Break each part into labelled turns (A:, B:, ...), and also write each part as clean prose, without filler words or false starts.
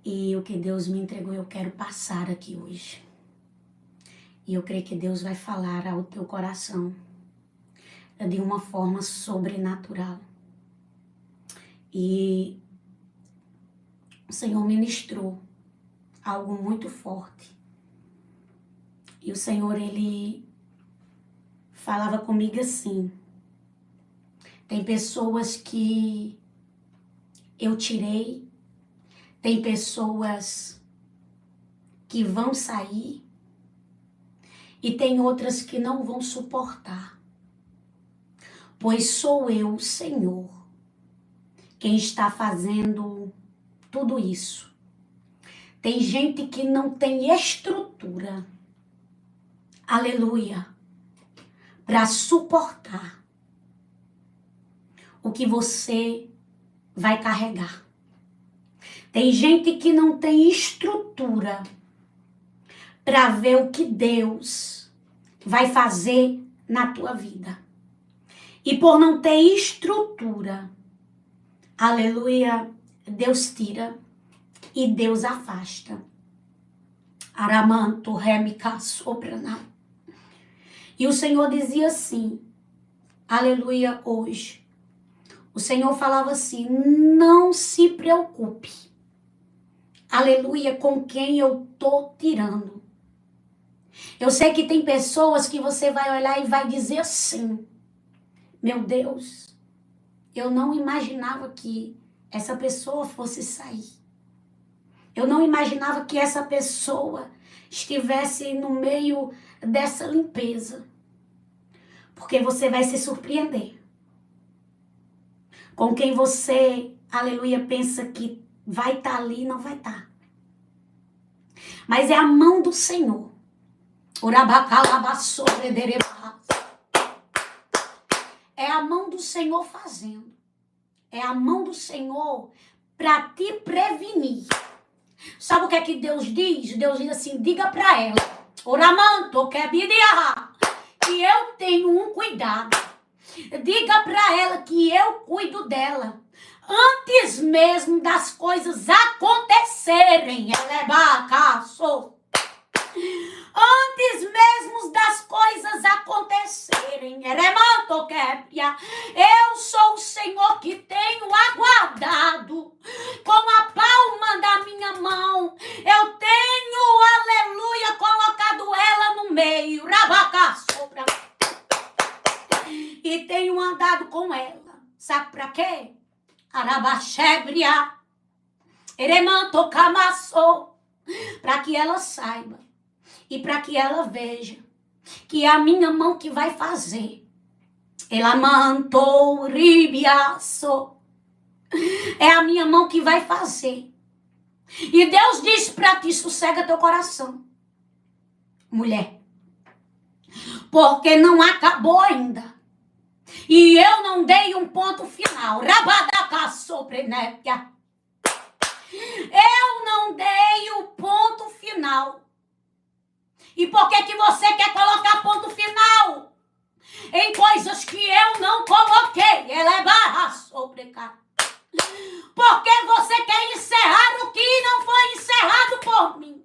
A: E o que Deus me entregou, eu quero passar aqui hoje. E eu creio que Deus vai falar ao teu coração de uma forma sobrenatural. E o Senhor ministrou algo muito forte. E o Senhor, Ele falava comigo assim: tem pessoas que eu tirei, tem pessoas que vão sair e tem outras que não vão suportar. Pois sou eu, Senhor, quem está fazendo tudo isso. Tem gente que não tem estrutura, aleluia, para suportar o que você vai carregar. Tem gente que não tem estrutura para ver o que Deus vai fazer na tua vida. E por não ter estrutura, aleluia, Deus tira e Deus afasta. Aramanto, remica, soprana. E o Senhor dizia assim, aleluia, hoje. O Senhor falava assim: não se preocupe, aleluia, com quem eu tô tirando. Eu sei que tem pessoas que você vai olhar e vai dizer assim: meu Deus, eu não imaginava que essa pessoa fosse sair. Eu não imaginava que essa pessoa estivesse no meio dessa limpeza. Porque você vai se surpreender. Com quem você, aleluia, pensa que vai estar ali, não vai estar. Mas é a mão do Senhor. É a mão do Senhor fazendo. É a mão do Senhor para te prevenir. Sabe o que é que Deus diz? Deus diz assim: diga para ela, oramanto, que eu tenho um cuidado. Diga para ela que eu cuido dela. Antes mesmo das coisas acontecerem, antes mesmo das coisas acontecerem, eu sou o Senhor que tenho aguardado com a palma da minha mão. Eu tenho, aleluia, colocado ela no meio, e tenho andado com ela. Sabe para quê? Arabaxébria, eremanto camaço, para que ela saiba e para que ela veja que é a minha mão que vai fazer. Ela mantou ribiaço. É a minha mão que vai fazer. E Deus diz para ti: sossega teu coração, mulher, porque não acabou ainda. E eu não dei um ponto final. Eu não dei o ponto final. E por que você quer colocar ponto final em coisas que eu não coloquei? Ela é barra sobrecar. Porque você quer encerrar o que não foi encerrado por mim.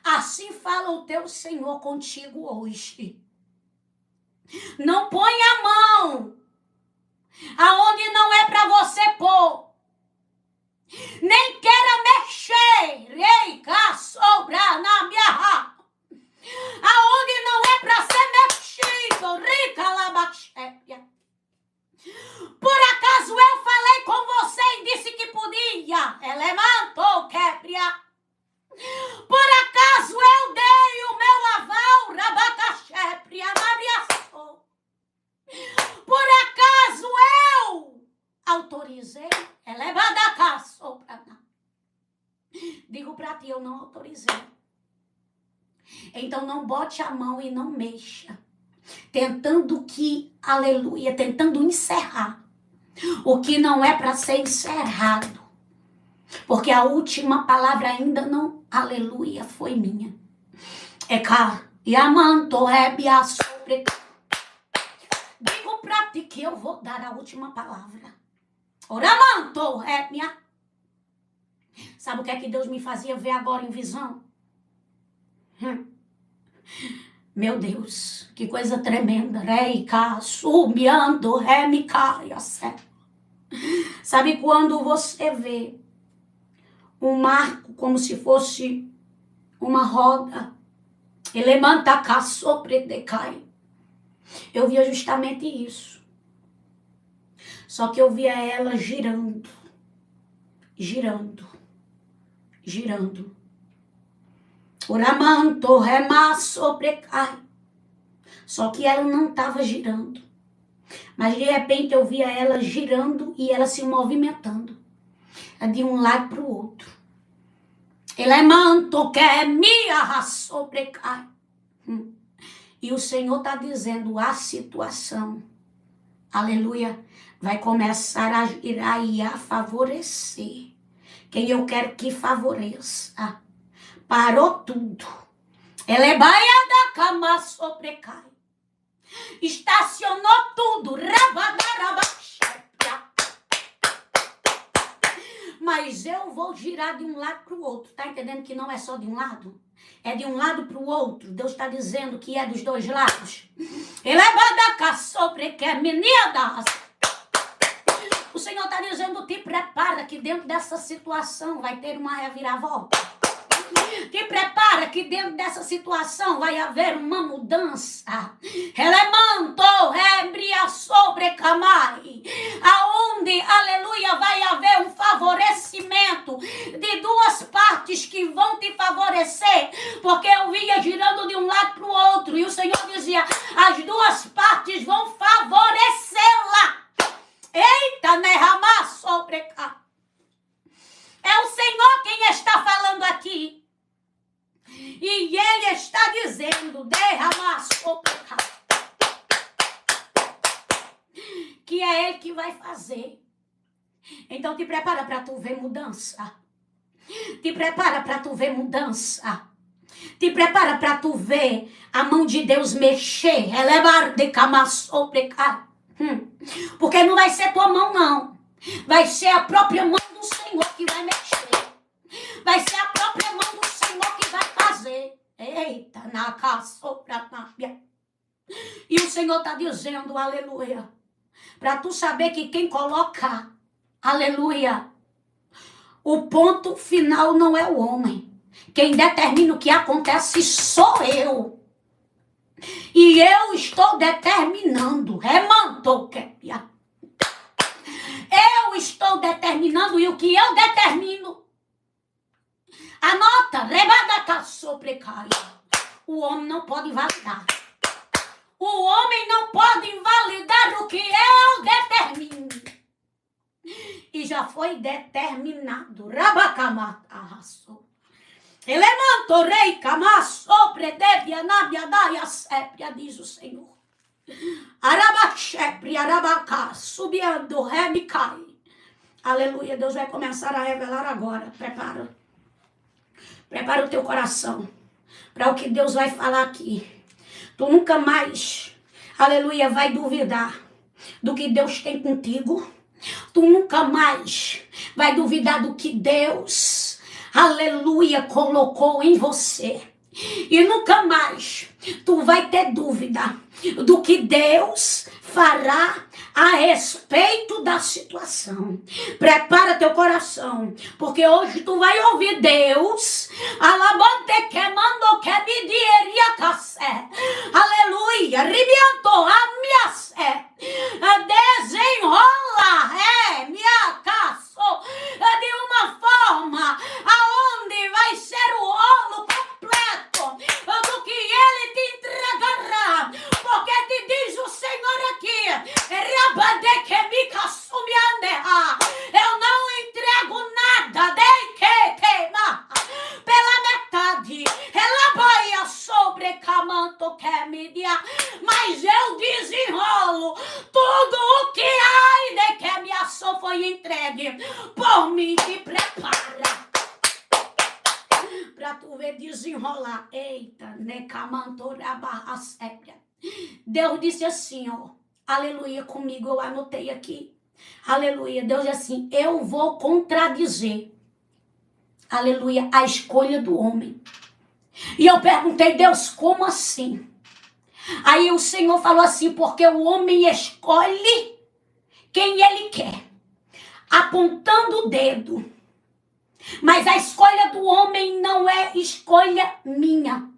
A: Assim fala o teu Senhor contigo hoje. Não põe a mão aonde não é para você pôr. Nem queira mexer, aonde não é para ser mexido. Por acaso eu falei com você e disse que podia? Elementou, quebra. Por acaso eu dei o meu aval, por acaso eu autorizei? Digo para ti, eu não autorizei. Então não bote a mão e não mexa. Tentando encerrar o que não é para ser encerrado. Porque a última palavra ainda não, aleluia, foi minha. Digo para ti que eu vou dar a última palavra. Oramanto, é minha. Sabe o que é que Deus me fazia ver agora em visão? Meu Deus, que coisa tremenda. Reica, subiando, remicaia. Sabe quando você vê um marco como se fosse uma roda? Ele manda cá sobre decai. Eu via justamente isso. Só que eu via ela girando, girando, girando. Oramanto, remasso, precai. Só que ela não estava girando. Mas de repente eu via ela girando e ela se movimentando. De um lado para o outro. Elemanto que me arrasou, precai. E o Senhor está dizendo, a situação, aleluia, vai começar a girar e a favorecer. Quem eu quero que favoreça. Parou tudo. Elebaia da cama sobrecai. Estacionou tudo. Mas eu vou girar de um lado para o outro. Tá entendendo que não é só de um lado? É de um lado para o outro. Deus está dizendo que é dos dois lados. Elebada sobrequer meninas. O Senhor está dizendo, te prepara que dentro dessa situação vai ter uma reviravolta. Te prepara que dentro dessa situação vai haver uma mudança. Elemanto, rebria sobre camai. Aonde, aleluia, vai haver um favorecimento de duas partes que vão te favorecer. Porque eu via girando de um lado para o outro. E o Senhor dizia, as duas partes vão favorecê-la. Eita, derramar sobre cá. É o Senhor quem está falando aqui. E Ele está dizendo, derramar sobre cá. Que é Ele que vai fazer. Então te prepara para tu ver mudança. Te prepara para tu ver mudança. Te prepara para tu ver a mão de Deus mexer. Elevar de cama sobre cá. Porque não vai ser tua mão, não. Vai ser a própria mão do Senhor que vai mexer. Vai ser a própria mão do Senhor que vai fazer. Eita, na casa, e o Senhor está dizendo, aleluia, para tu saber que quem coloca, aleluia, o ponto final não é o homem. Quem determina o que acontece sou eu. E eu estou determinando. Eu estou determinando e o que eu determino. Anota. O homem não pode validar. O homem não pode invalidar o que eu determino. E já foi determinado. Rabacamata arrasou. Elemanto rei camasso predevia nabiadaia sépria, diz o Senhor. Arabaxépria, arabacá, subiando, remicai. Aleluia, Deus vai começar a revelar agora. Prepara. Prepara o teu coração para o que Deus vai falar aqui. Tu nunca mais, aleluia, vai duvidar do que Deus tem contigo. Tu nunca mais vai duvidar do que Deus, aleluia, colocou em você. E nunca mais tu vai ter dúvida do que Deus fará a respeito da situação. Prepara teu coração, porque hoje tu vai ouvir Deus. Alabante que mando que me dieria café. Aleluia. Ribianto a minha sé. Desenrola minha caço de uma forma aonde vai ser o rolo completo do que ele te entregará. Porque te diz o Senhor aqui, eu não entrego nada pela metade. Mas eu desenrolo tudo o que ai de que me assou foi entregue. Por mim te prepara pra tu ver desenrolar. Eita, Deus disse assim, ó, aleluia, comigo, eu anotei aqui. Aleluia. Deus diz assim, eu vou contradizer, aleluia, a escolha do homem. E eu perguntei, Deus, como assim? Aí o Senhor falou assim, porque o homem escolhe quem ele quer, apontando o dedo. Mas a escolha do homem não é escolha minha.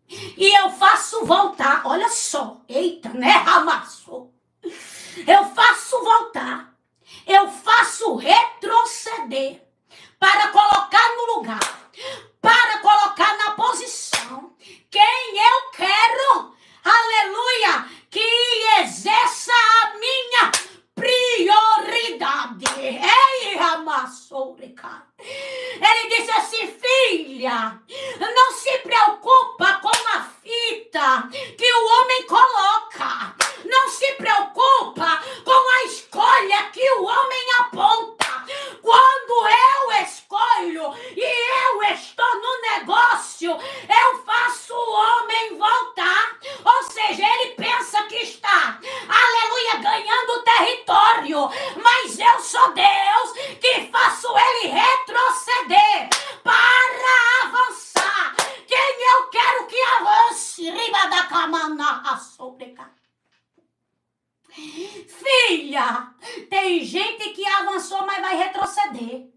A: E eu faço voltar, olha só, eita, né, amassou. Eu faço voltar, eu faço retroceder para colocar no lugar, para colocar na posição quem eu quero, aleluia, que exerça a minha prioridade. Ei, amassou, ele disse assim, filha, não se preocupa com a fita que o homem coloca. Não se preocupa com a escolha que o homem aponta. Quando eu escolho e eu estou no negócio, eu faço o homem voltar. Ou seja, ele pensa que está, aleluia, ganhando território. Mas eu sou Deus que faço ele retroceder para avançar. Quem eu quero que avance? Riba da camana, sobre cá. Filha, tem gente que avançou, mas vai retroceder.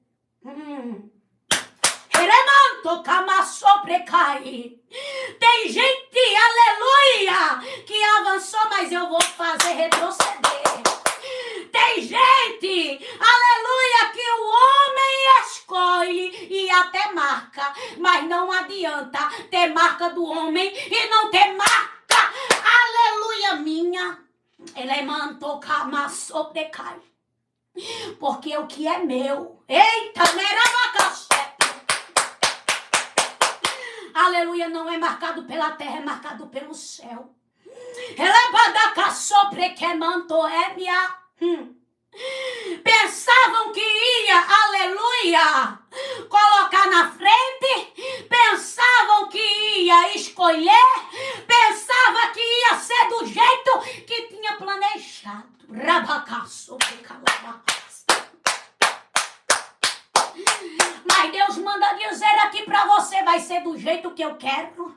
A: Tem gente, aleluia, que avançou, mas eu vou fazer retroceder. Tem gente, aleluia, que o homem escolhe e até marca, mas não adianta ter marca do homem e não ter marca, aleluia, minha. Ele mandou camaçou decai. Porque o que é meu, eita, aleluia, não é marcado pela terra, é marcado pelo céu. Pensavam que ia, aleluia, colocar na frente, pensavam que ia escolher, pensava que ia ser do jeito que tinha planejado. Mas Deus manda dizer aqui para você, vai ser do jeito que eu quero,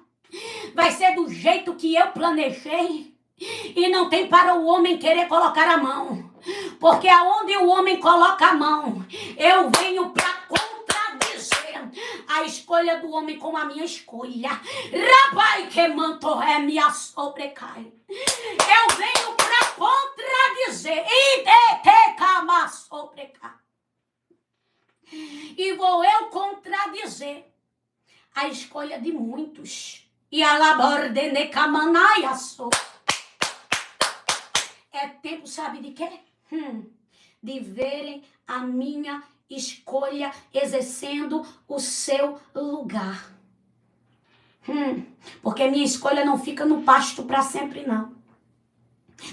A: vai ser do jeito que eu planejei. E não tem para o homem querer colocar a mão. Porque aonde o homem coloca a mão, eu venho para contradizer a escolha do homem com a minha escolha. Rabai que manto é minha sobrecai. Eu venho para contradizer. E vou eu contradizer a escolha de muitos. E a laborde ne camanaia sou. É tempo, sabe de quê? De verem a minha escolha exercendo o seu lugar. Porque minha escolha não fica no pasto para sempre, não.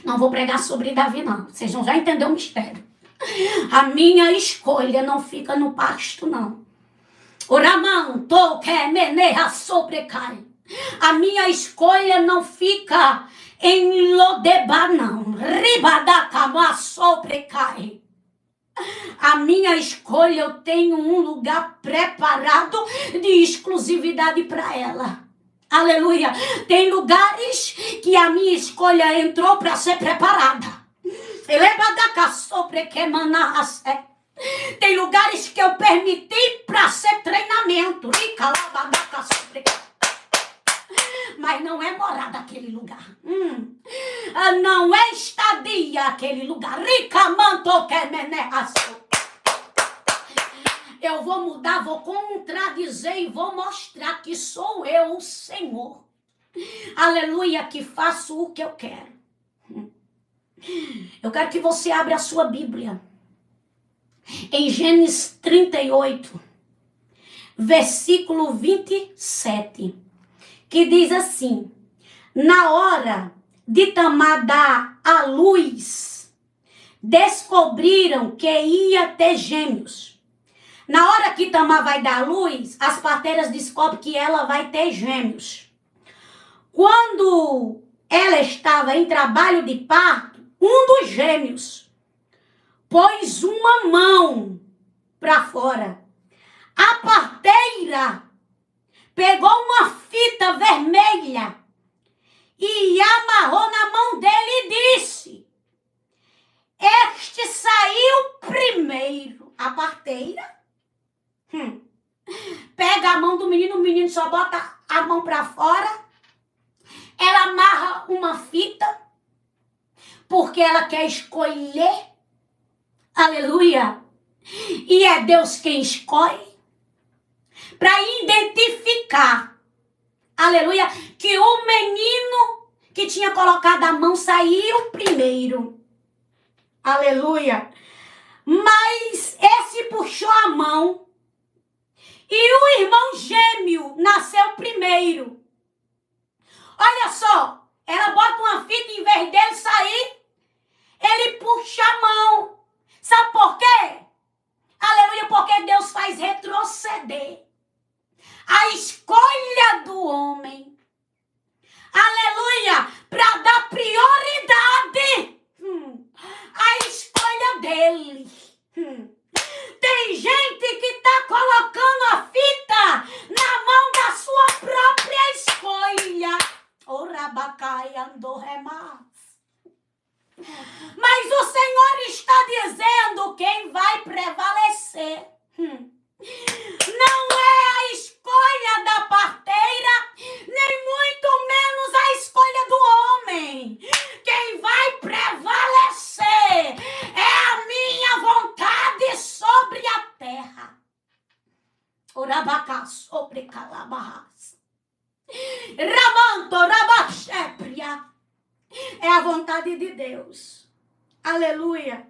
A: Não vou pregar sobre Davi, não. Vocês vão já entender o mistério. A minha escolha não fica no pasto, não. Oramão, toque, meneia, sobrecai. A minha escolha não fica em Lodeba, não. Ribadacama sobrecai. A minha escolha, eu tenho um lugar preparado de exclusividade para ela. Aleluia. Tem lugares que a minha escolha entrou para ser preparada. Tem lugares que eu permiti para ser treinamento. Mas não é morada aquele lugar. Não é estadia aquele lugar. Eu vou mudar, vou contradizer e vou mostrar que sou eu, o Senhor. Aleluia, que faço o que eu quero. Eu quero que você abra a sua Bíblia. Em Gênesis 38, versículo 27. Que diz assim: na hora de Tamar dar à luz, descobriram que ia ter gêmeos. Na hora que Tamar vai dar à luz, as parteiras descobrem que ela vai ter gêmeos. Quando ela estava em trabalho de parto, um dos gêmeos pôs uma mão para fora. A parteira pegou uma fita vermelha e amarrou na mão dele e disse: este saiu primeiro. A parteira pega a mão do menino, o menino só bota a mão para fora. Ela amarra uma fita, porque ela quer escolher. Aleluia. E é Deus quem escolhe para identificar, aleluia, que o menino que tinha colocado a mão saiu primeiro. Aleluia. Mas esse puxou a mão e o irmão gêmeo nasceu primeiro. Olha só, ela bota uma fita em vez dele sair, ele puxa a mão. Sabe por quê? Aleluia, porque Deus faz retroceder a escolha do homem. Aleluia, para dar prioridade à escolha dele. Tem gente que está colocando a fita na mão da sua própria escolha. Mas o Senhor está dizendo quem vai prevalecer. Não é a escolha da parteira, nem muito menos a escolha do homem. Quem vai prevalecer é a minha vontade sobre a terra. Orabacá sobre calabarras. Ramanto, rabachépria. É a vontade de Deus. Aleluia.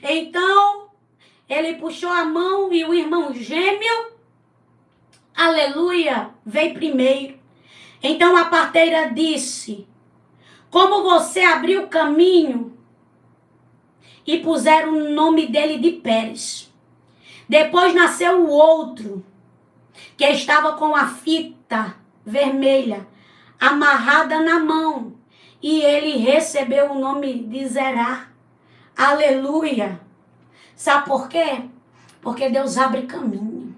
A: Então, ele puxou a mão e o irmão gêmeo, aleluia, veio primeiro. Então a parteira disse: como você abriu o caminho, e puseram o nome dele de Pérez. Depois nasceu o outro, que estava com a fita vermelha amarrada na mão, e ele recebeu o nome de Zerá. Aleluia. Sabe por quê? Porque Deus abre caminho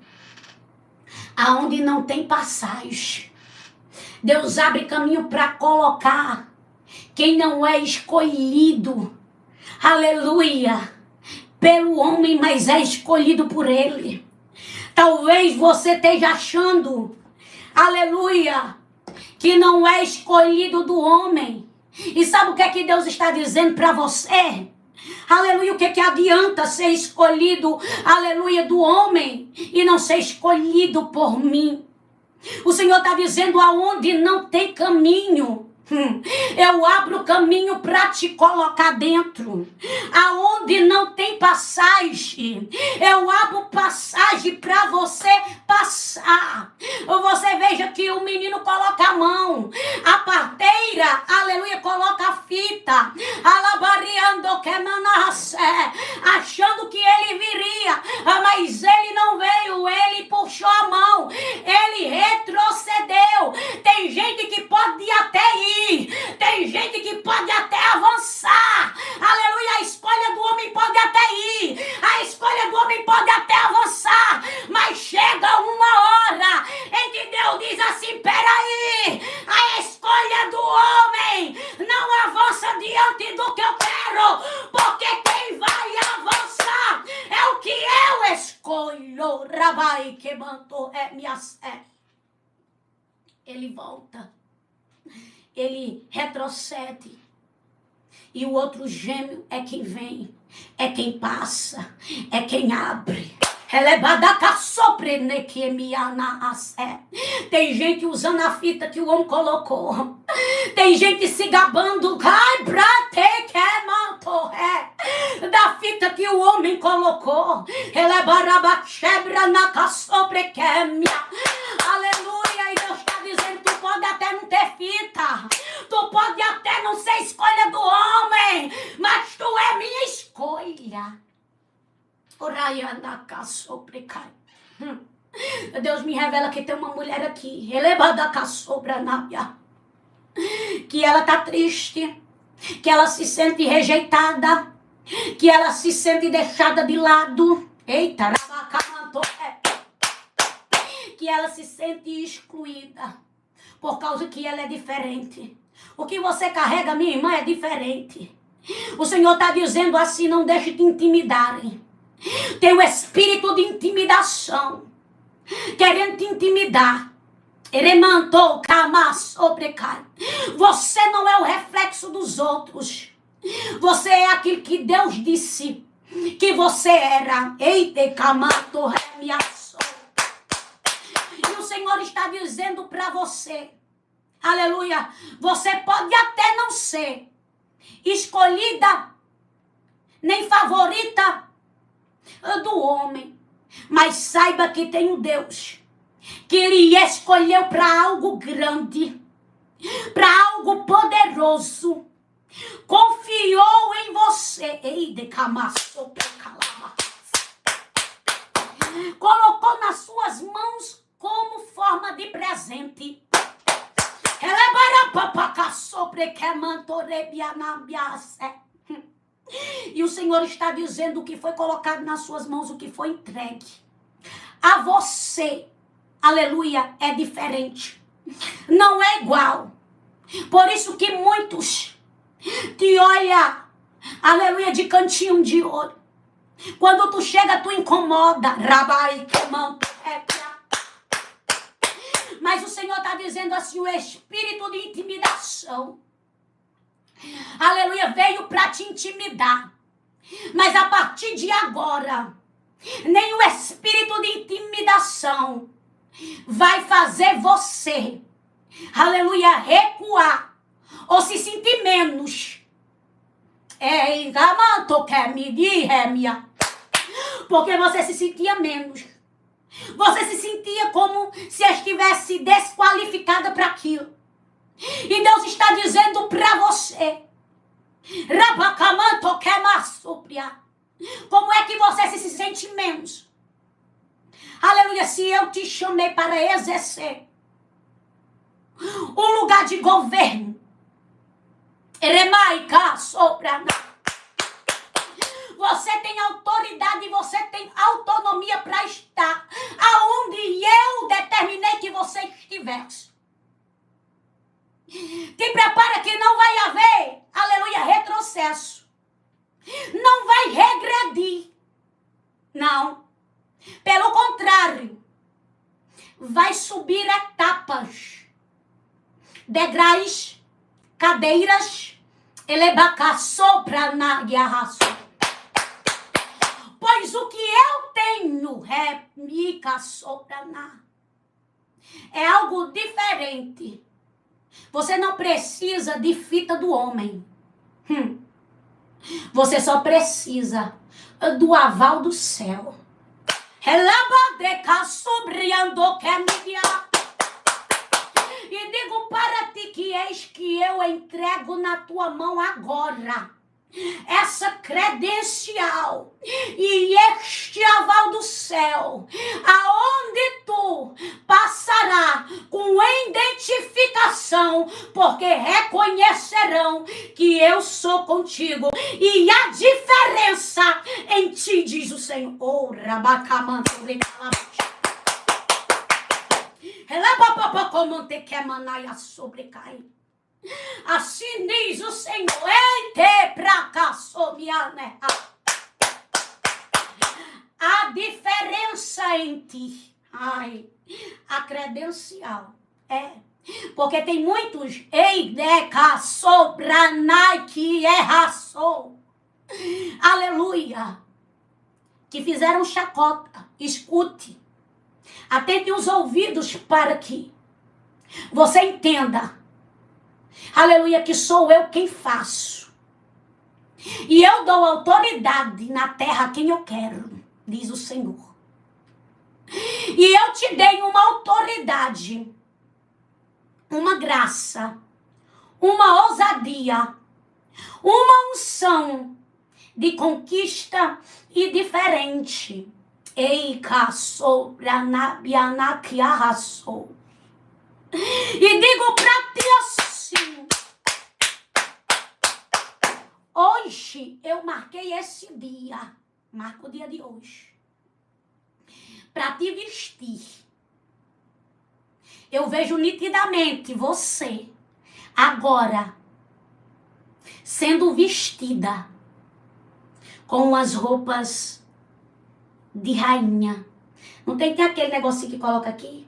A: aonde não tem passagem. Deus abre caminho para colocar quem não é escolhido, aleluia, pelo homem, mas é escolhido por ele. Talvez você esteja achando, aleluia, que não é escolhido do homem. E sabe o que é que Deus está dizendo para você? Aleluia, o que adianta ser escolhido, aleluia, do homem e não ser escolhido por mim? O Senhor está dizendo: aonde não tem caminho, eu abro caminho para te colocar dentro. Aonde não tem passagem, eu abro passagem para você passar. Você veja que o menino coloca a mão, a parteira, aleluia, coloca a fita, alabariando que manassé, achando que ele viria, mas ele não veio, ele puxou a mão, ele retrocedeu. Tem gente que pode até ir, tem gente que pode até avançar, aleluia, a escolha do homem pode até ir, a escolha do homem pode até avançar, mas chega uma hora em que Deus diz assim: peraí, a escolha do homem não avança diante do que eu quero, porque quem vai avançar é o que eu escolho. Rabai que mandou é minha sé. Ele volta, ele retrocede, e o outro gêmeo é quem vem, é quem passa, é quem abre. Tem gente usando a fita que o homem colocou, tem gente se gabando da fita que o homem colocou. Aleluia. E Deus está dizendo: tu pode até não ter fita, tu pode até não ser escolha do homem, mas tu é minha escolha. Deus me revela que tem uma mulher aqui, que ela está triste, que ela se sente rejeitada, que ela se sente deixada de lado. Eita, que ela se sente excluída por causa que ela é diferente. O que você carrega, minha irmã, é diferente. O Senhor está dizendo assim: não deixe te intimidarem. Tem o espírito de intimidação querendo te intimidar. Eremantou, cama, sobrecai. Você não é o reflexo dos outros. Você é aquilo que Deus disse que você era. Eite, camato, remiaçou. E o Senhor está dizendo para você, aleluia, você pode até não ser escolhida, nem favorita do homem, mas saiba que tem um Deus que lhe escolheu para algo grande, para algo poderoso, confiou em você, colocou nas suas mãos como forma de presente. E o Senhor está dizendo: o que foi colocado nas suas mãos, o que foi entregue a você, aleluia, é diferente, não é igual. Por isso que muitos te olham, aleluia, de cantinho de olho. Quando tu chega, tu incomoda. Mas o Senhor está dizendo assim: o espírito de intimidação, aleluia, veio para te intimidar. Mas a partir de agora, nem o espírito de intimidação vai fazer você, aleluia, recuar ou se sentir menos. Porque você se sentia menos. Você se sentia como se estivesse desqualificada para aquilo. E Deus está dizendo para você: como é que você se sente menos? Aleluia, se eu te chamei para exercer um lugar de governo, você tem autoridade e você tem autonomia para estar aonde eu determinei que você estivesse. Te prepara que não vai haver, aleluia, retrocesso. Não vai regredir. Não. Pelo contrário, vai subir etapas, degraus, cadeiras, pois o que eu tenho é algo diferente. Você não precisa de fita do homem. Você só precisa do aval do céu. E digo para ti que eis que eu entrego na tua mão agora essa credencial e este aval do céu, aonde tu passará com identificação, porque reconhecerão que eu sou contigo e a diferença em ti, diz o Senhor. Oh, assim diz o Senhor: a diferença em ti, a credencial é, porque tem muitos aleluia, que fizeram chacota. Escute, atente os ouvidos para que você entenda, aleluia, que sou eu quem faço. E eu dou autoridade na terra a quem eu quero, diz o Senhor. E eu te dei uma autoridade, uma graça, uma ousadia, uma unção de conquista e diferente. E digo para ti assim: Hoje eu marquei esse dia, marca o dia de hoje, para te vestir. Eu vejo nitidamente você agora sendo vestida com as roupas de rainha. Não tem aquele negocinho que coloca aqui?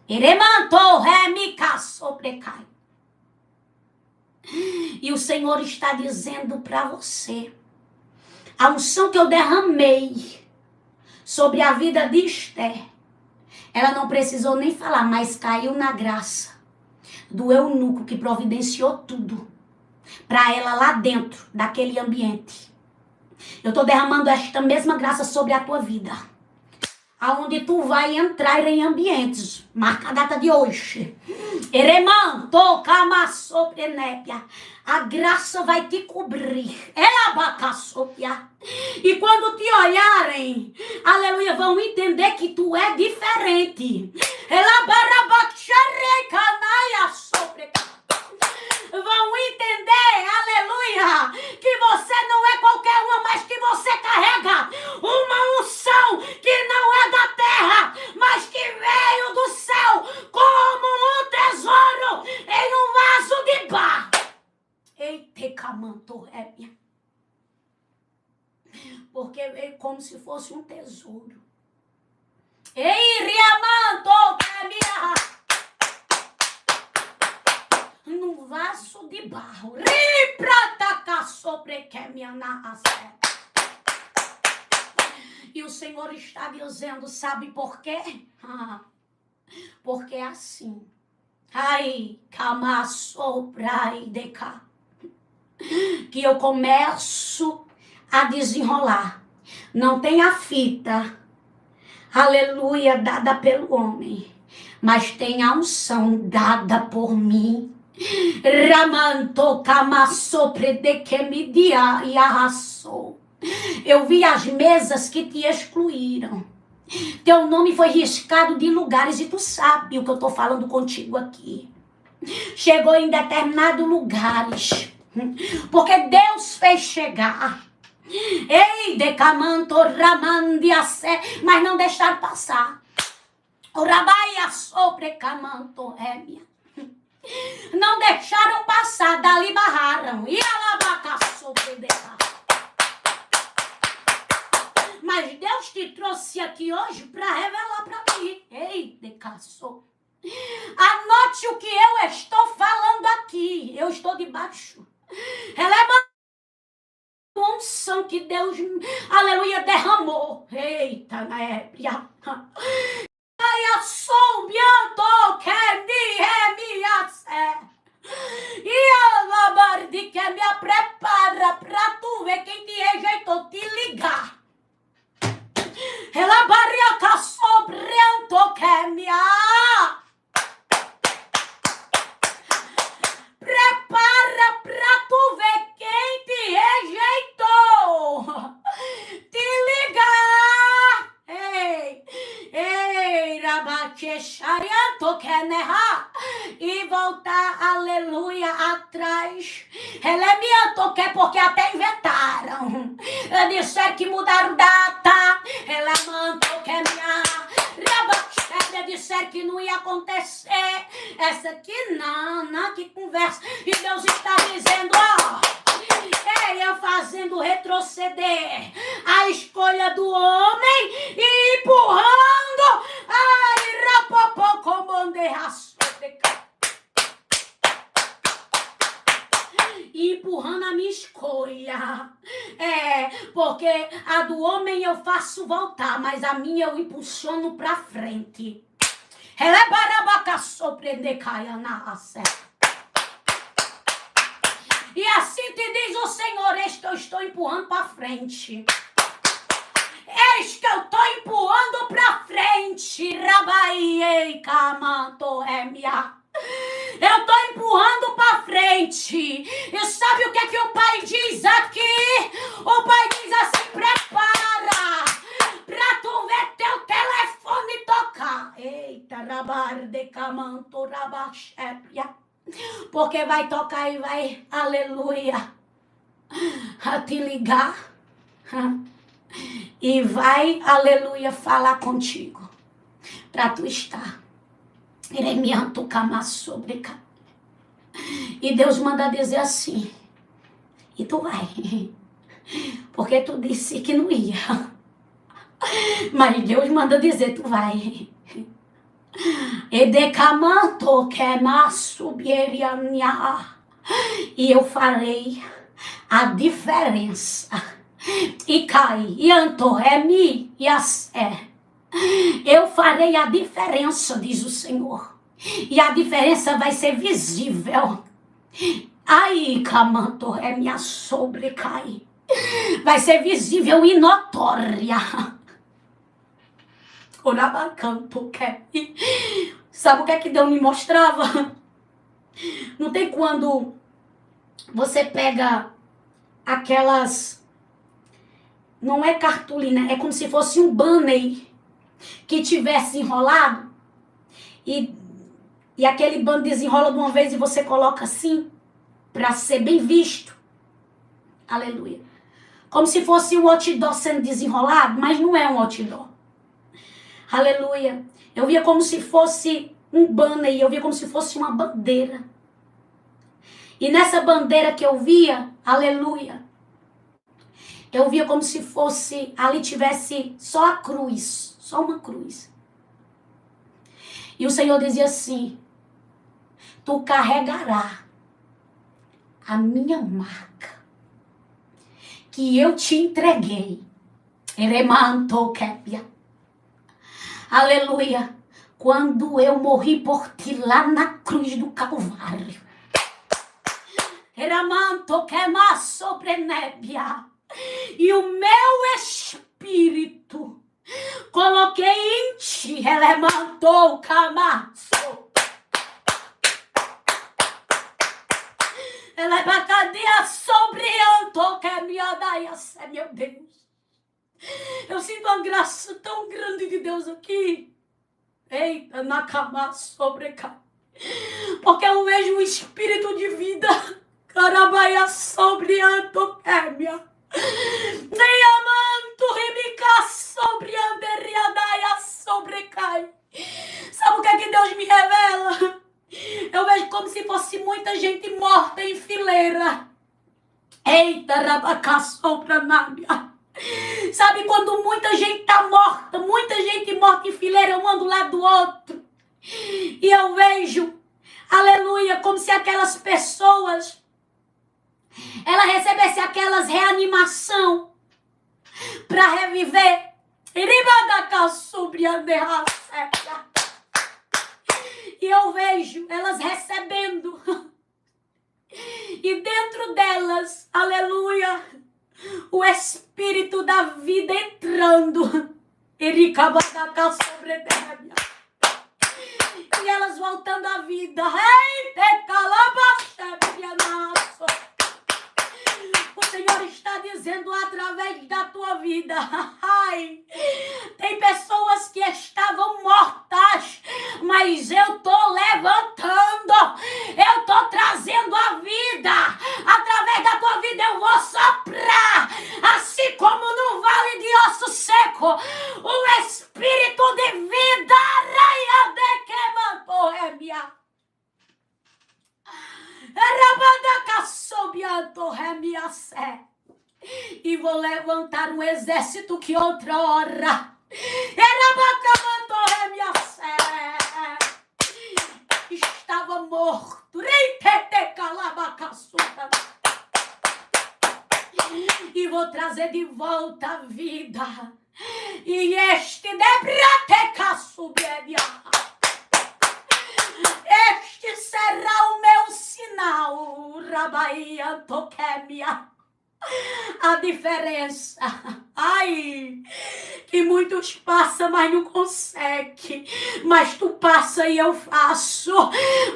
A: Eremanto, remica, sobrecai. E o Senhor está dizendo para você, a unção que eu derramei sobre a vida de Esther, ela não precisou nem falar, mas caiu na graça do eunuco que providenciou tudo para ela lá dentro daquele ambiente. Eu estou derramando esta mesma graça sobre a tua vida. Aonde tu vai entrar em ambientes. Marca a data de hoje. Eremã, tocama sobre népia. A graça vai te cobrir. Elabacaçopia. E quando te olharem, aleluia, vão entender que tu é diferente. Elabarabaxarecanaia sobre. Vão entender, aleluia, que você não é qualquer uma, mas que você carrega uma unção que não é da terra, mas que veio do céu como um tesouro em um vaso de barro. Eita, camantorrébia. Porque veio como se fosse um tesouro. Ei, riamantorrébia. Num vaso de barro. E o Senhor está dizendo, sabe por quê? Porque é assim. Ai, que eu começo a desenrolar. Não tem a fita, aleluia, dada pelo homem, mas tem a unção dada por mim. Ramanto camassopre de que me dia e arrasou. Eu vi as mesas que te excluíram. Teu nome foi riscado de lugares e tu sabe o que eu tô falando contigo aqui. Chegou em determinados lugares, porque Deus fez chegar. Ei, decamanto ramandiace, mas não deixaram passar. O rabaia sobre camanto rémia. Não deixaram passar, dali barraram. E alabacaçou. Mas Deus te trouxe aqui hoje para revelar para mim. Ei, decaçou. Anote o que eu estou falando aqui. Eu estou debaixo. Releva a unção que Deus, aleluia, derramou. Eita, né? Ai, assombro que me e a bardi que me prepara pra tu ver quem te rejeitou, te ligar. Ela barriaca sobrento que me prepara pra tu ver quem te rejeitou, te ligar. Ei, rabachecharianto que neha. E voltar, aleluia, atrás. Relemianto que porque até inventaram. Disseram que mudaram data. Relamanto que minha rabachera disseram que não ia acontecer. Essa aqui não, que conversa. E Deus está dizendo, ó. Eu fazendo retroceder a escolha do homem e empurrando. Ai, rapopó, comandei raço. E empurrando a minha escolha. Porque a do homem eu faço voltar, mas a minha eu impulsiono pra frente. Ela é barabaca surpreender caia na raça. E assim te diz o Senhor, eis que eu estou empurrando para frente. Eis que eu estou empurrando para frente. Rabaiei, camanto, minha. Eu estou empurrando para frente. E sabe o que é que o pai diz aqui? O pai diz assim, prepara para tu ver teu telefone tocar. Eita, rabarde, camanto, rabachépia. Porque vai tocar e vai, aleluia, a te ligar e vai, aleluia, falar contigo para tu estar. Iremianto sobre. E Deus manda dizer assim, e tu vai, porque tu disse que não ia, mas Deus manda dizer, tu vai. Edecamanto e eu farei a diferença. E cai, e anto, é mi, e é. Eu farei a diferença, diz o Senhor. E a diferença vai ser visível. Aí, camanto, é minha sobrecai. Vai ser visível e notória. Orabacanto, sabe o que é que Deus me mostrava? Não tem quando você pega aquelas... Não é cartolina, é como se fosse um banner que tivesse enrolado. E aquele banner desenrola de uma vez e você coloca assim, para ser bem visto. Aleluia. Como se fosse um outdoor sendo desenrolado, mas não é um outdoor. Aleluia. Eu via como se fosse um banner e eu via como se fosse uma bandeira. E nessa bandeira que eu via, aleluia, eu via como se fosse, ali tivesse só a cruz, só uma cruz. E o Senhor dizia assim, tu carregarás a minha marca que eu te entreguei. Aleluia. Quando eu morri por ti lá na cruz do Calvário. E o meu espírito coloquei em ti. Ele mandou camaço. Ela é bacadia sobre eu que é minha daia, meu Deus. Eu sinto uma graça tão grande de Deus aqui. Eita, na cama sobrecai. Porque eu vejo um espírito de vida. Carabaia sobre antoquémia. Nem amanto ribica sobre anderiadaia sobrecai. Sabe o que é que Deus me revela? Eu vejo como se fosse muita gente morta em fileira. Eita, rabacá sobra nábia. Sabe quando muita gente está morta, muita gente morta em fileira, um ando do lado do outro. E eu vejo, aleluia, como se aquelas pessoas, ela recebesse aquelas reanimação para reviver. E eu vejo elas recebendo. E dentro delas, aleluia, o espírito da vida entrando. E elas voltando à vida. O Senhor está dizendo através da tua vida. Tem pessoas que estavam mortas, mas eu estou levantando. Eu estou trazendo a vida. Através da tua vida eu vou soprar. Assim como no vale de osso seco, o espírito de vida. E vou levantar um exército que outra hora estava morto. E vou trazer de volta a vida. E este este será o meu sinal. Rabaia toquemia. A diferença, E muitos passam, mas não conseguem. Mas tu passa e eu faço.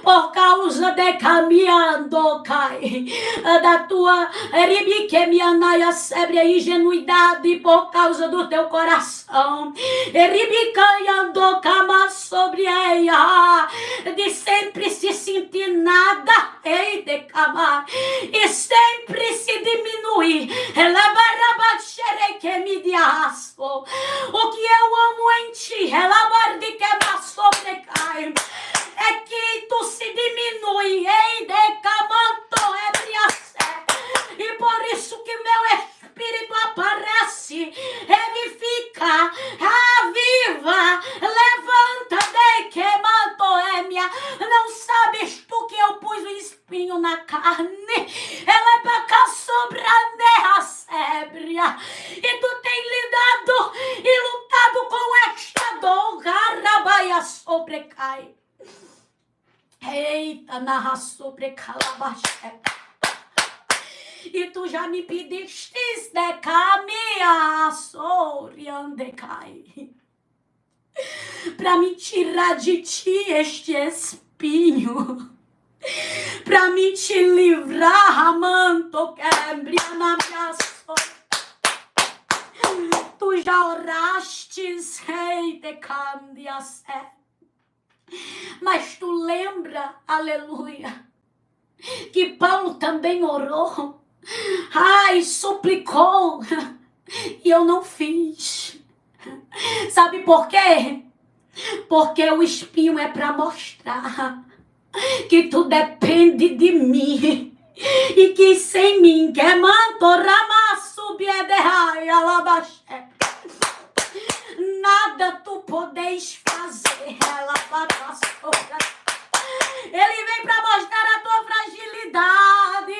A: Por causa de caminhando, cai. Da tua ribiquemianaia sebre a ingenuidade por causa do teu coração. Ribicaiando cama sobre ela. De sempre se sentir nada. Ei, de cama. E sempre se diminuir. Ela barra que me diaspo. O que eu amo em ti, ela barde que me sobrecai. É que tu se diminui, ei, decamanto, ebriacé. E por isso que meu espírito aparece, edifica, aviva, levanta, de que mantoémia. Não sabes tu que eu pus o espinho na carne? Ela é pra cá sobre a terra sébria. E tu tem lidado e lutado com esta dor, garabaia sobrecai. Eita, narra sobre calabaxé. E tu já me pediste de caminhar soriandecai. Pra me tirar de ti este espinho. Pra me te livrar, amanto quebra na minha sorte. Tu já orastes, rei de candiacé. Mas tu lembra, aleluia, que Paulo também orou, ai, suplicou, e eu não fiz. Sabe por quê? Porque o espinho é para mostrar que tu depende de mim, e que sem mim, que mantorama subiederai alabaxé, nada tu podes fazer. Ela passou. Ele vem para mostrar a tua fragilidade.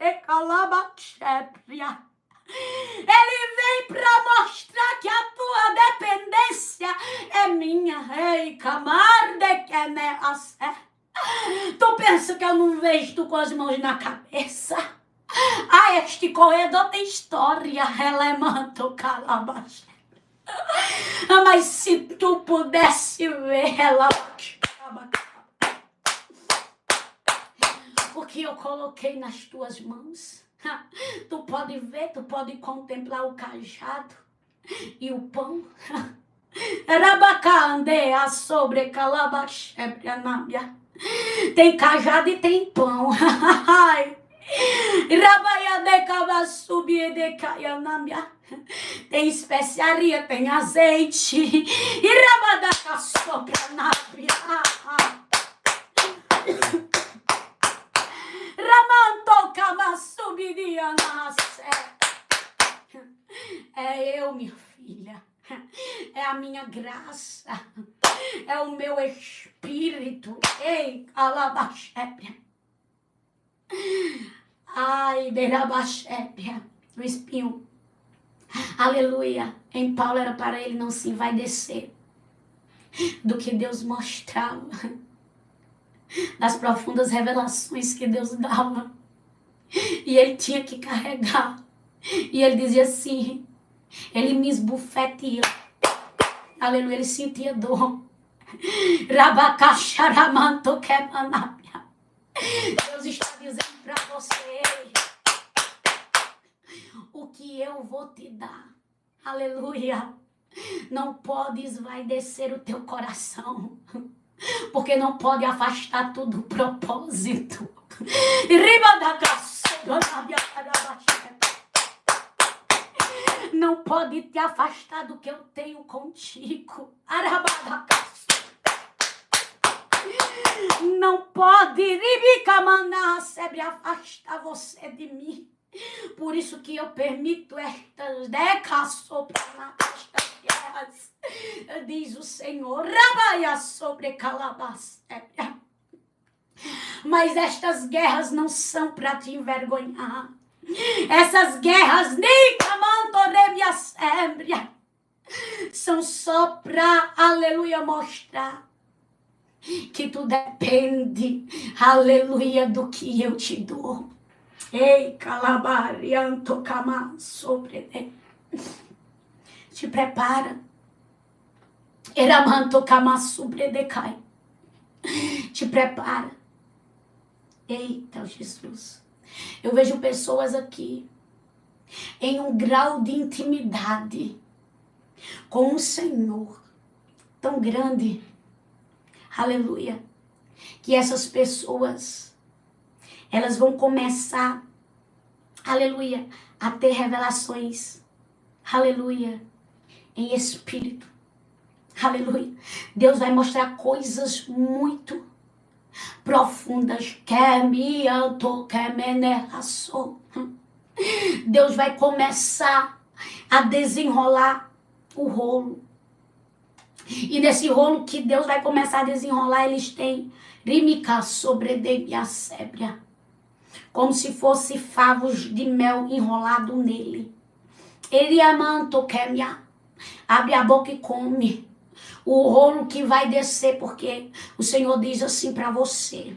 A: Ei, calabaxépria. Ele vem para mostrar que a tua dependência é minha. Ei, camarde que me assé. Tu pensa que eu não vejo tu com as mãos na cabeça? Ah, este corredor tem história. Ela é manto calabaxé. Mas se tu pudesse ver ela, o que eu coloquei nas tuas mãos, tu pode ver, tu pode contemplar o cajado e o pão. Rabacandeia sobre calabaxébria. Tem cajado e tem pão. Tem especiaria, tem azeite. E rabadaca sopra na Ramanto cama subiria nasce. É eu, minha filha. É a minha graça. É o meu espírito. Ei, calabaxébria. Ai, beirabaxébria. O espinho. Aleluia. Em Paulo era para ele não se envaidecer do que Deus mostrava, das profundas revelações que Deus dava. E ele tinha que carregar. E ele dizia assim, ele me esbufetia. Aleluia, ele sentia dor. Rabacaxaramanto quemanabia. Deus está dizendo para você o que eu vou te dar. Aleluia. Não pode esvaidecer o teu coração, porque não pode afastar tudo o propósito. Não pode te afastar do que eu tenho contigo. Não pode afastar você de mim. Por isso que eu permito estas decas soprar estas guerras, diz o Senhor. Rabaia sobre calabacébria. Mas estas guerras não são para te envergonhar. Essas guerras nem camandoremia sébria são só para, aleluia, mostrar que tu depende, aleluia, do que eu te dou. Ei, calabarianto cama sobre. Te prepara. Eramanto Kamassu Predecai. Te prepara. Eita, Jesus. Eu vejo pessoas aqui em um grau de intimidade com o Senhor tão grande. Aleluia. Que essas pessoas, elas vão começar, aleluia, a ter revelações, aleluia, em espírito. Aleluia. Deus vai mostrar coisas muito profundas. Deus vai começar a desenrolar o rolo. E nesse rolo que Deus vai começar a desenrolar, eles têm rímica sobre a sébria, como se fosse favos de mel enrolado nele. Ele amanto quemia. Abre a boca e come o rolo que vai descer, porque o Senhor diz assim para você,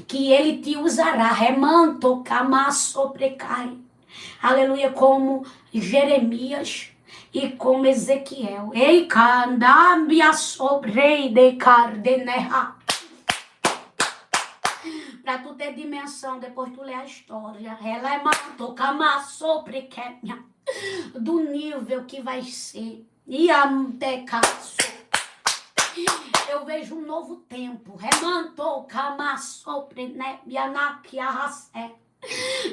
A: que Ele te usará, remanto, camasso, precai, aleluia, como Jeremias e como Ezequiel. Ei, candambia sobre de cardeneha. Para tu ter dimensão, depois tu lê a história, ela é mato, camasso, precai, do nível que vai ser. Iamtecaço. Eu vejo um novo tempo. Remantou, camasso, prenebianaquiarracé.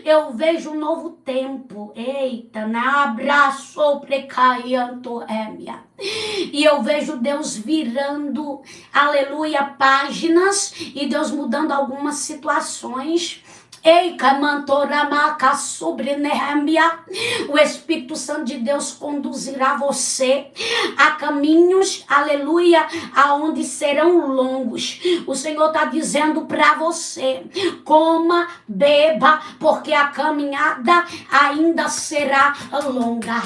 A: Eu vejo um novo tempo. Eita, na abraço, precaianto, émia. E eu vejo Deus virando, aleluia, páginas. E Deus mudando algumas situações. Ei, camantoramaca sobre Nehemia. O Espírito Santo de Deus conduzirá você a caminhos, aleluia, aonde serão longos. O Senhor está dizendo para você: coma, beba, porque a caminhada ainda será longa.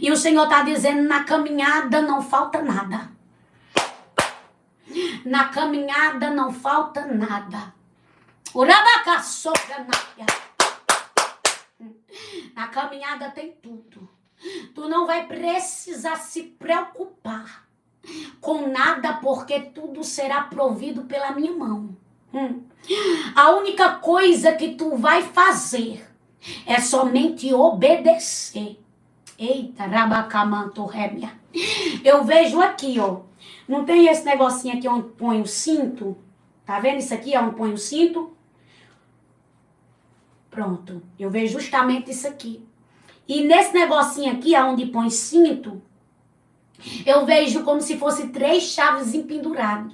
A: E o Senhor está dizendo: na caminhada não falta nada. Na caminhada não falta nada. Na caminhada tem tudo. Tu não vai precisar se preocupar com nada, porque tudo será provido pela minha mão. A única coisa que tu vai fazer é somente obedecer. Eita, rabacamanto rémia. Eu vejo aqui, ó. Não tem esse negocinho aqui onde põe o cinto? Tá vendo isso aqui, onde põe o cinto? Pronto. Eu vejo justamente isso aqui. E nesse negocinho aqui, onde põe cinto, eu vejo como se fosse 3 chaves empenduradas.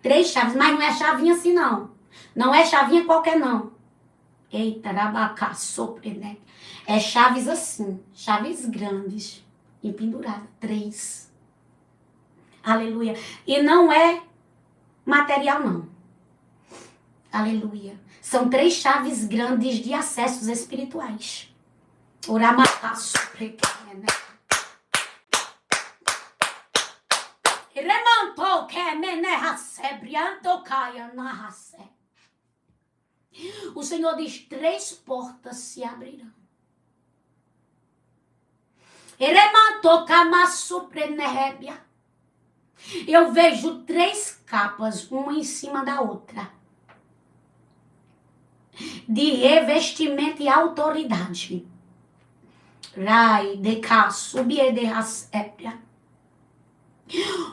A: 3 chaves, mas não é chavinha assim, não. Não é chavinha qualquer, não. Eita, rabacá, sopre, né? É chaves assim, chaves grandes, empenduradas, 3. Aleluia. E não é material, não. Aleluia. São 3 chaves grandes de acessos espirituais. Oramacá, sopre, né? Remantou que menerracé, brianto caia na racé. O Senhor diz: 3 portas se abrirão. Remantou camassu prenehébia. Eu vejo 3 capas, uma em cima da outra, de revestimento e autoridade. Rai de cá, subie de racébia.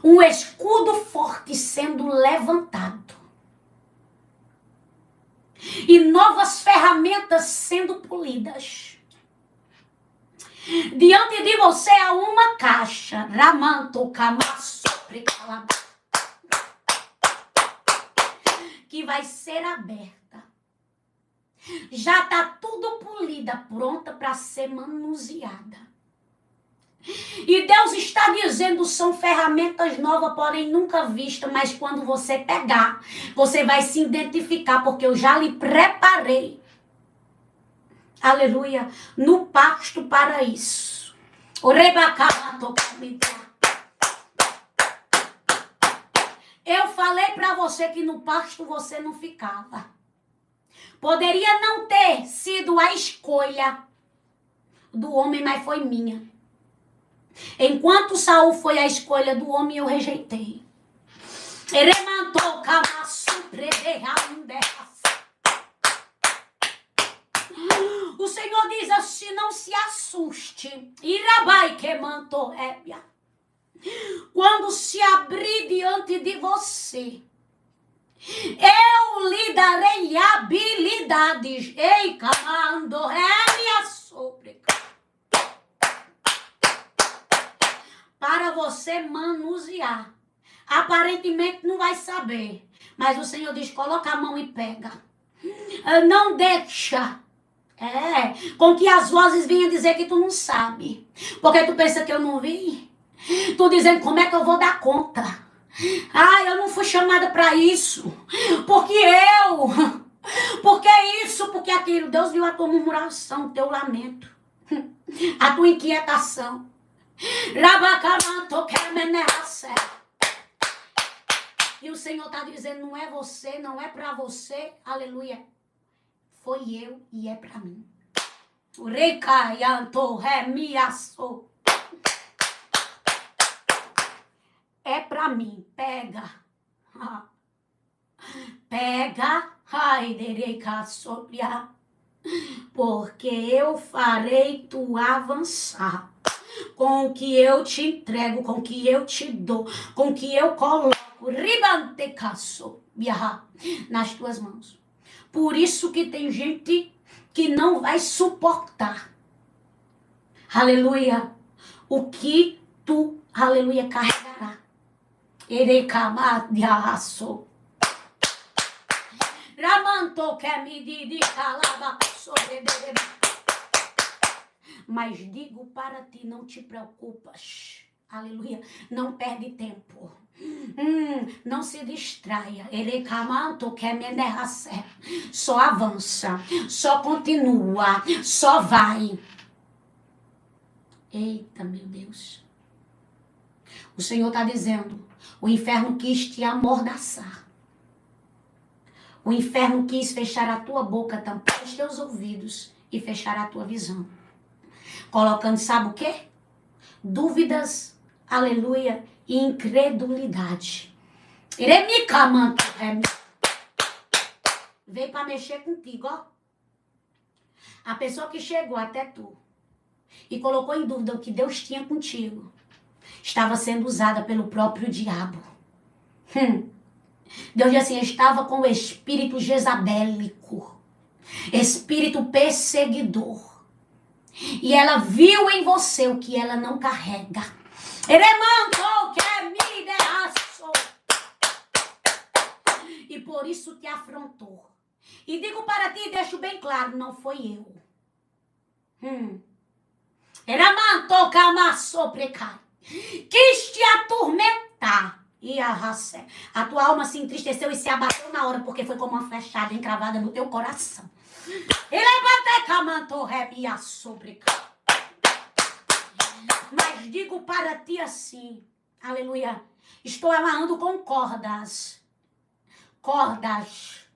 A: Um escudo forte sendo levantado. E novas ferramentas sendo polidas. Diante de você há uma caixa. Ramanto camasso que vai ser aberta. Já está tudo polida, pronta para ser manuseada. E Deus está dizendo: são ferramentas novas, porém nunca vistas, mas quando você pegar, você vai se identificar, porque eu já lhe preparei, aleluia, no pasto para isso. Eu falei para você que no pasto você não ficava, Poderia não ter sido a escolha do homem, mas foi minha. Enquanto Saul foi a escolha do homem, eu rejeitei. O Senhor diz assim: não se assuste. Irabai que mantou ébia. Quando se abrir diante de você, eu lhe darei habilidades. Ei, camando, ébia sobre. Para você manusear. Aparentemente não vai saber. Mas o Senhor diz: coloca a mão e pega. Não deixa. Com que as vozes venham dizer que tu não sabe. Porque tu pensa que eu não vi. Tu dizendo: como é que eu vou dar conta? Eu não fui chamada para isso. Porque isso, porque aquilo. Deus viu a tua murmuração, o teu lamento. A tua inquietação. E o Senhor está dizendo: não é você, não é para você. Aleluia. Foi eu e é para mim. O rei caianto remiaçou. É para mim. Pega. Pega. Ai, dereca sobria. Porque eu farei tu avançar. Com o que eu te entrego, com o que eu te dou, com o que eu coloco nas tuas mãos. Por isso que tem gente que não vai suportar, aleluia, o que tu, aleluia, carregará. Erecamadiaço. Ramanto que me didi calaba sobre. Mas digo para ti, não te preocupas. Aleluia. Não perde tempo. Não se distraia. Só avança. Só continua. Só vai. Eita, meu Deus. O Senhor está dizendo: o inferno quis te amordaçar. O inferno quis fechar a tua boca, tampar os teus ouvidos e fechar a tua visão. Colocando, sabe o quê? Dúvidas, aleluia, e incredulidade. Veio para mexer contigo, ó. A pessoa que chegou até tu e colocou em dúvida o que Deus tinha contigo, estava sendo usada pelo próprio diabo. Deus diz assim: estava com o espírito jezabélico, espírito perseguidor. E ela viu em você o que ela não carrega. E por isso te afrontou. E digo para ti, deixo bem claro, não foi eu. Quis te atormentar. A tua alma se entristeceu e se abateu na hora, porque foi como uma flechada encravada no teu coração. Mas digo para ti assim, aleluia, estou amarrando com cordas,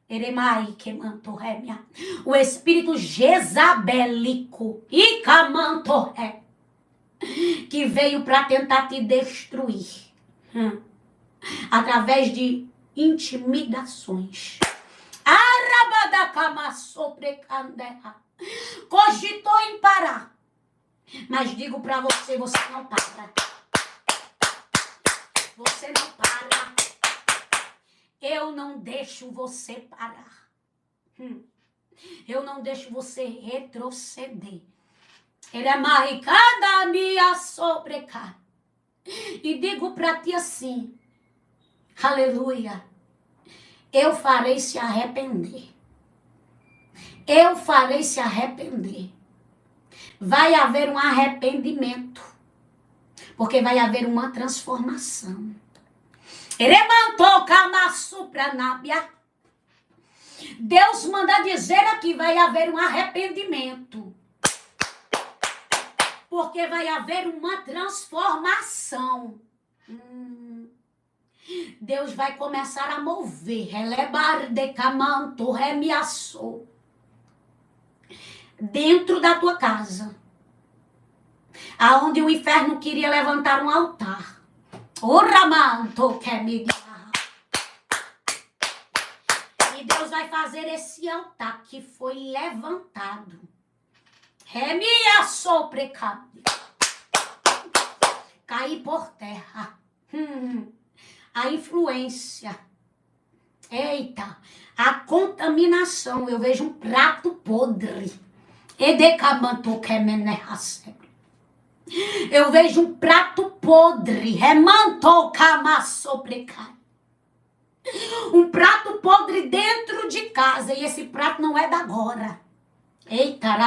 A: eremai que mantorrémia, o espírito jezabélico, icamantorré, que veio para tentar te destruir, através de intimidações. Cogitou em parar. Mas digo para você, você não para. Você não para. Eu não deixo você parar. Eu não deixo você retroceder. Ele é maricada minha sobrecarga. E digo para ti assim, aleluia, eu farei se arrepender. Eu farei se arrepender. Vai haver um arrependimento. Porque vai haver uma transformação. Deus manda dizer aqui, vai haver um arrependimento. Porque vai haver uma transformação. Deus vai começar a mover. dentro da tua casa, aonde o inferno queria levantar um altar. O Ramanto quer me guiar. E Deus vai fazer esse altar que foi levantado. Remia sobrecado. Cair por terra. A influência. Eita, a contaminação. Eu vejo um prato podre. Eu vejo um prato podre. Um prato podre dentro de casa. E esse prato não é da agora. Eita,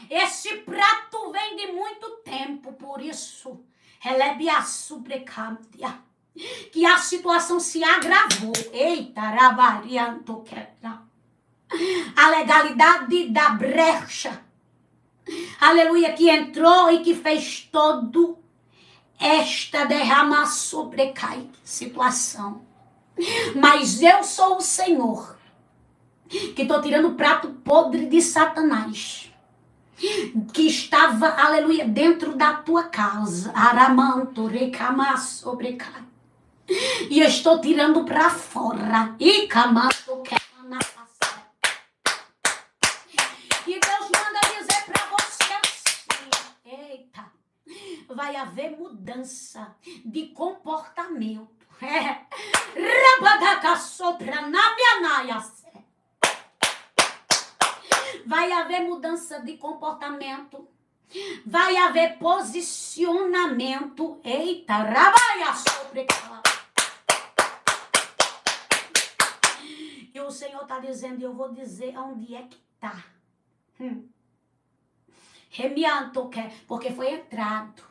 A: esse prato vem de muito tempo. Por isso, que a situação se agravou. Eita, a legalidade da brecha, aleluia, que entrou e que fez todo esta derrama sobrecai situação. Mas eu sou o Senhor, que estou tirando o prato podre de Satanás, que estava, aleluia, dentro da tua casa. Aramanto, recama sobrecai. E eu estou tirando para fora. E camato queima na face. E Deus manda dizer para você assim: eita, vai haver mudança de comportamento. Rabadaca sopra na minha naia. Vai haver mudança de comportamento. Vai haver posicionamento. Eita, rabaia sobrecala. E o Senhor está dizendo, eu vou dizer onde é que está. Remianto, porque foi entrado.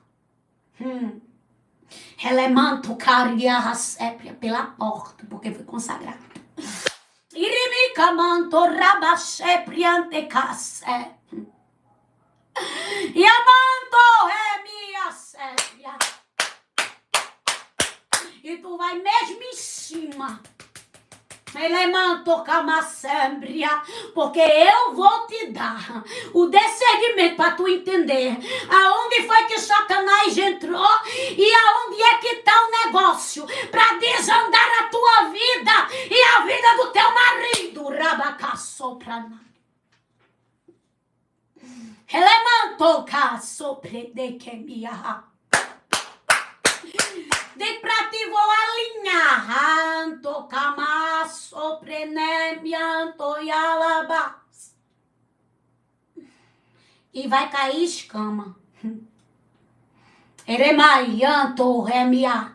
A: Relemanto, caria, sépia, pela porta, porque foi consagrado. Irimica, manto, rabasépia, cassé. E amanto, remia, sépia. E tu vai mesmo em cima. Elemento camassembria, porque eu vou te dar o discernimento para tu entender aonde foi que Satanás entrou e aonde é que está o negócio para desandar a tua vida e a vida do teu marido. Rabacaçoprana. Elemento caçopredequemia. De pra ti vou alinhar, anto camasso prenemianto e alabás. E vai cair escama. Eremaianto remia.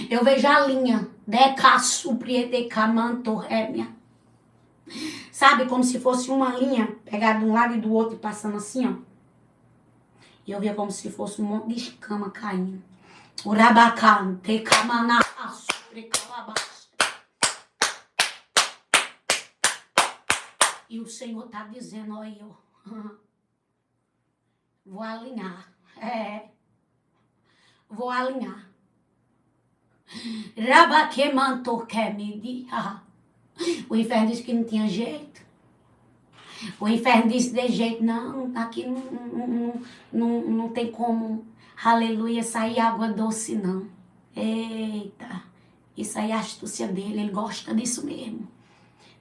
A: Eu vejo a linha. Deca supriedecamanto remia. Sabe, como se fosse uma linha pegada de um lado e do outro e passando assim, ó. E eu via como se fosse um monte de escama caindo. Urabacante, camana, sobre calabás. E o Senhor está dizendo, olha, eu vou alinhar. Vou alinhar. Rabaquemanto quer me dizer. O inferno disse que não tinha jeito. O inferno disse de jeito, não, aqui não tem como, aleluia, sair água doce, não. Eita, isso aí é a astúcia dele, ele gosta disso mesmo.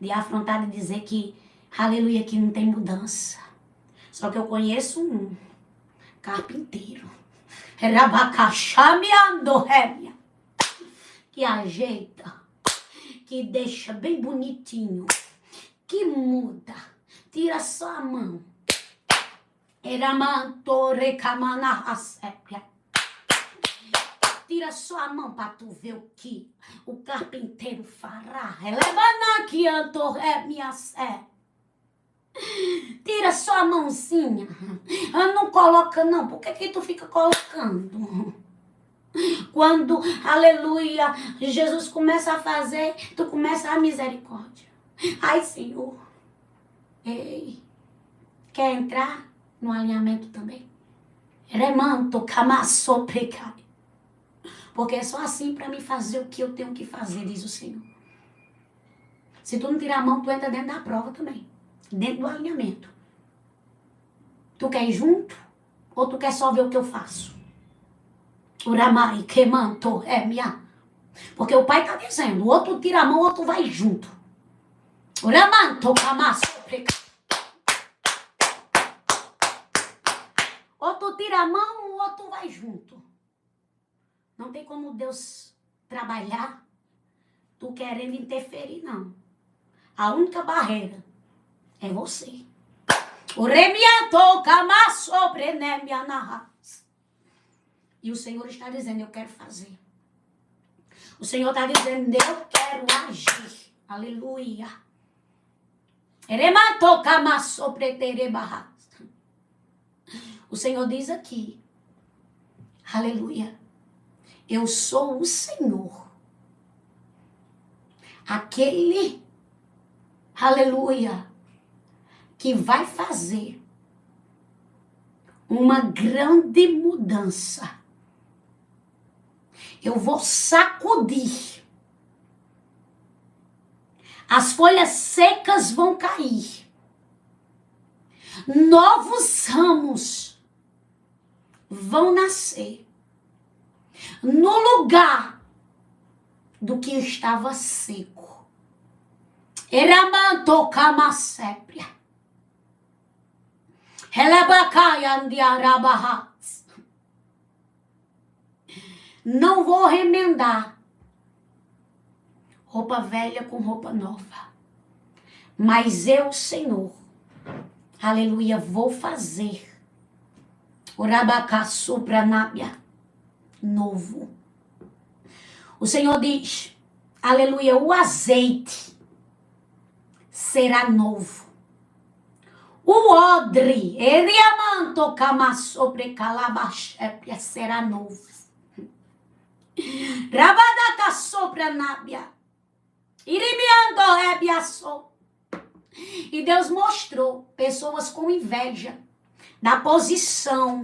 A: De afrontar e dizer que, aleluia, que não tem mudança. Só que eu conheço um carpinteiro, que ajeita, que deixa bem bonitinho, que muda. Tira só a mão. Tira só a mão para tu ver o que o carpinteiro fará. Tira só a mãozinha. Não coloca não. Por que tu fica colocando? Quando, aleluia, Jesus começa a fazer, tu começa a misericórdia. Ai, Senhor. Ei, quer entrar no alinhamento também? Remanto, camasso, precai. Porque é só assim para mim fazer o que eu tenho que fazer, diz o Senhor. Se tu não tirar a mão, tu entra dentro da prova também. Dentro do alinhamento. Tu quer ir junto? Ou tu quer só ver o que eu faço? Uramai, que manto, é minha. Porque o pai tá dizendo, ou tu tira a mão, ou tu vai junto. Uramanto, camaço, preca. Ou tu tira a mão, ou tu vai junto. Não tem como Deus trabalhar tu querendo interferir, não. A única barreira é você. E o Senhor está dizendo, eu quero fazer. O Senhor está dizendo, eu quero agir. Aleluia. O Senhor diz aqui, aleluia, eu sou o Senhor. Aquele, aleluia, que vai fazer uma grande mudança. Eu vou sacudir. As folhas secas vão cair. Novos ramos vão nascer no lugar do que estava seco. Eramanto camasépria. Não vou remendar roupa velha com roupa nova. Mas eu, Senhor, aleluia, vou fazer novo. O Senhor diz, aleluia, o azeite será novo. O odre, eriamanto camassobre calabachépia, será novo. Rabadaca sobra nábia. Irimiando rebiaçou. E Deus mostrou pessoas com inveja da posição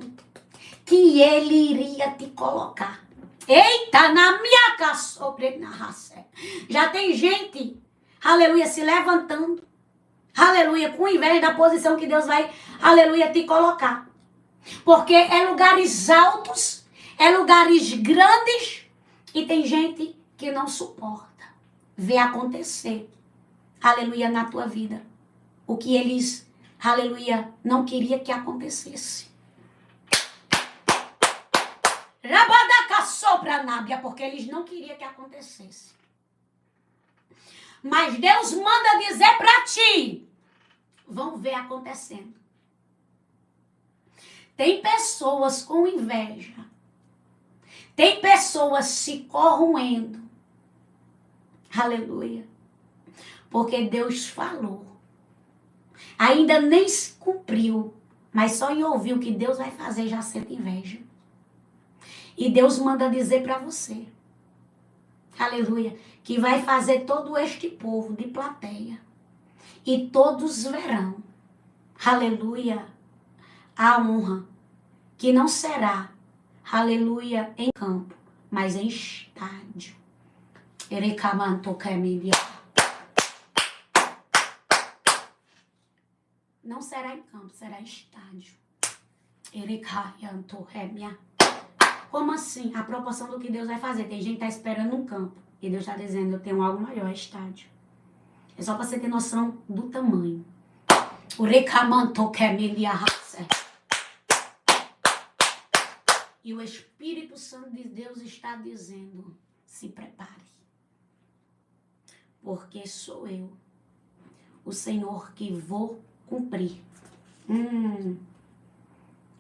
A: que Ele iria te colocar. Eita, na minha casa sobre na raça. Já tem gente, aleluia, se levantando. Aleluia, com inveja da posição que Deus vai, aleluia, te colocar. Porque é lugares altos, é lugares grandes, e tem gente que não suporta ver acontecer, aleluia, na tua vida. O que eles, aleluia, não queria que acontecesse. Rabadaca sobra nábia, porque eles não queriam que acontecesse. Mas Deus manda dizer para ti, vão ver acontecendo. Tem pessoas com inveja. Tem pessoas se corroendo. Aleluia. Porque Deus falou. Ainda nem se cumpriu, mas só em ouvir o que Deus vai fazer já sente inveja. E Deus manda dizer para você, aleluia, que vai fazer todo este povo de plateia. E todos verão, aleluia, a honra, que não será, aleluia, em campo, mas em estádio. Não será em campo, será em estádio. Como assim? A proporção do que Deus vai fazer. Tem gente que está esperando um campo. E Deus está dizendo, eu tenho algo maior, é estádio. É só para você ter noção do tamanho. E o Espírito Santo de Deus está dizendo, se prepare. Porque sou eu, o Senhor, que vou cumprir.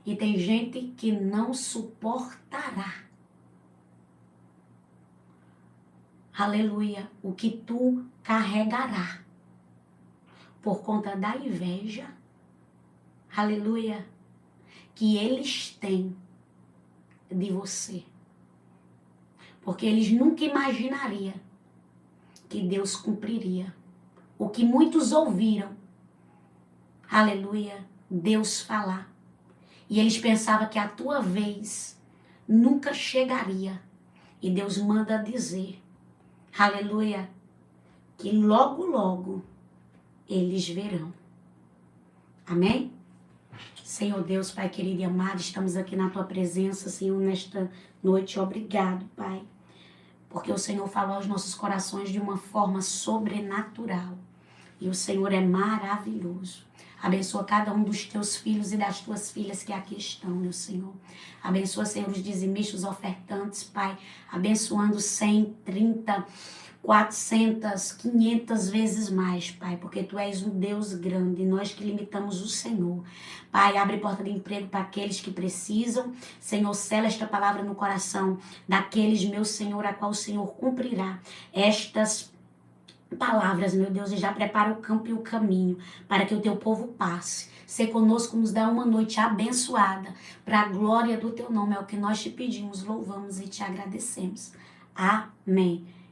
A: E tem gente que não suportará. Aleluia. O que tu carregará. Por conta da inveja. Aleluia. Que eles têm de você. Porque eles nunca imaginariam que Deus cumpriria. O que muitos ouviram. Aleluia. Deus falar. E eles pensavam que a tua vez nunca chegaria. E Deus manda dizer, aleluia, que logo, logo eles verão. Amém? Senhor Deus, Pai querido e amado, estamos aqui na Tua presença, Senhor, nesta noite. Obrigado, Pai, porque o Senhor falou aos nossos corações de uma forma sobrenatural. E o Senhor é maravilhoso. Abençoa cada um dos teus filhos e das tuas filhas que aqui estão, meu Senhor. Abençoa, Senhor, os dizimistas, os ofertantes, Pai. Abençoando 100, 30, 400, 500 vezes mais, Pai. Porque Tu és um Deus grande e nós que limitamos o Senhor. Pai, abre porta de emprego para aqueles que precisam. Senhor, sela esta palavra no coração daqueles, meu Senhor, a qual o Senhor cumprirá estas palavras, meu Deus, e já prepara o campo e o caminho para que o teu povo passe. Ser conosco, nos dá uma noite abençoada para a glória do teu nome. É o que nós te pedimos, louvamos e te agradecemos. Amém.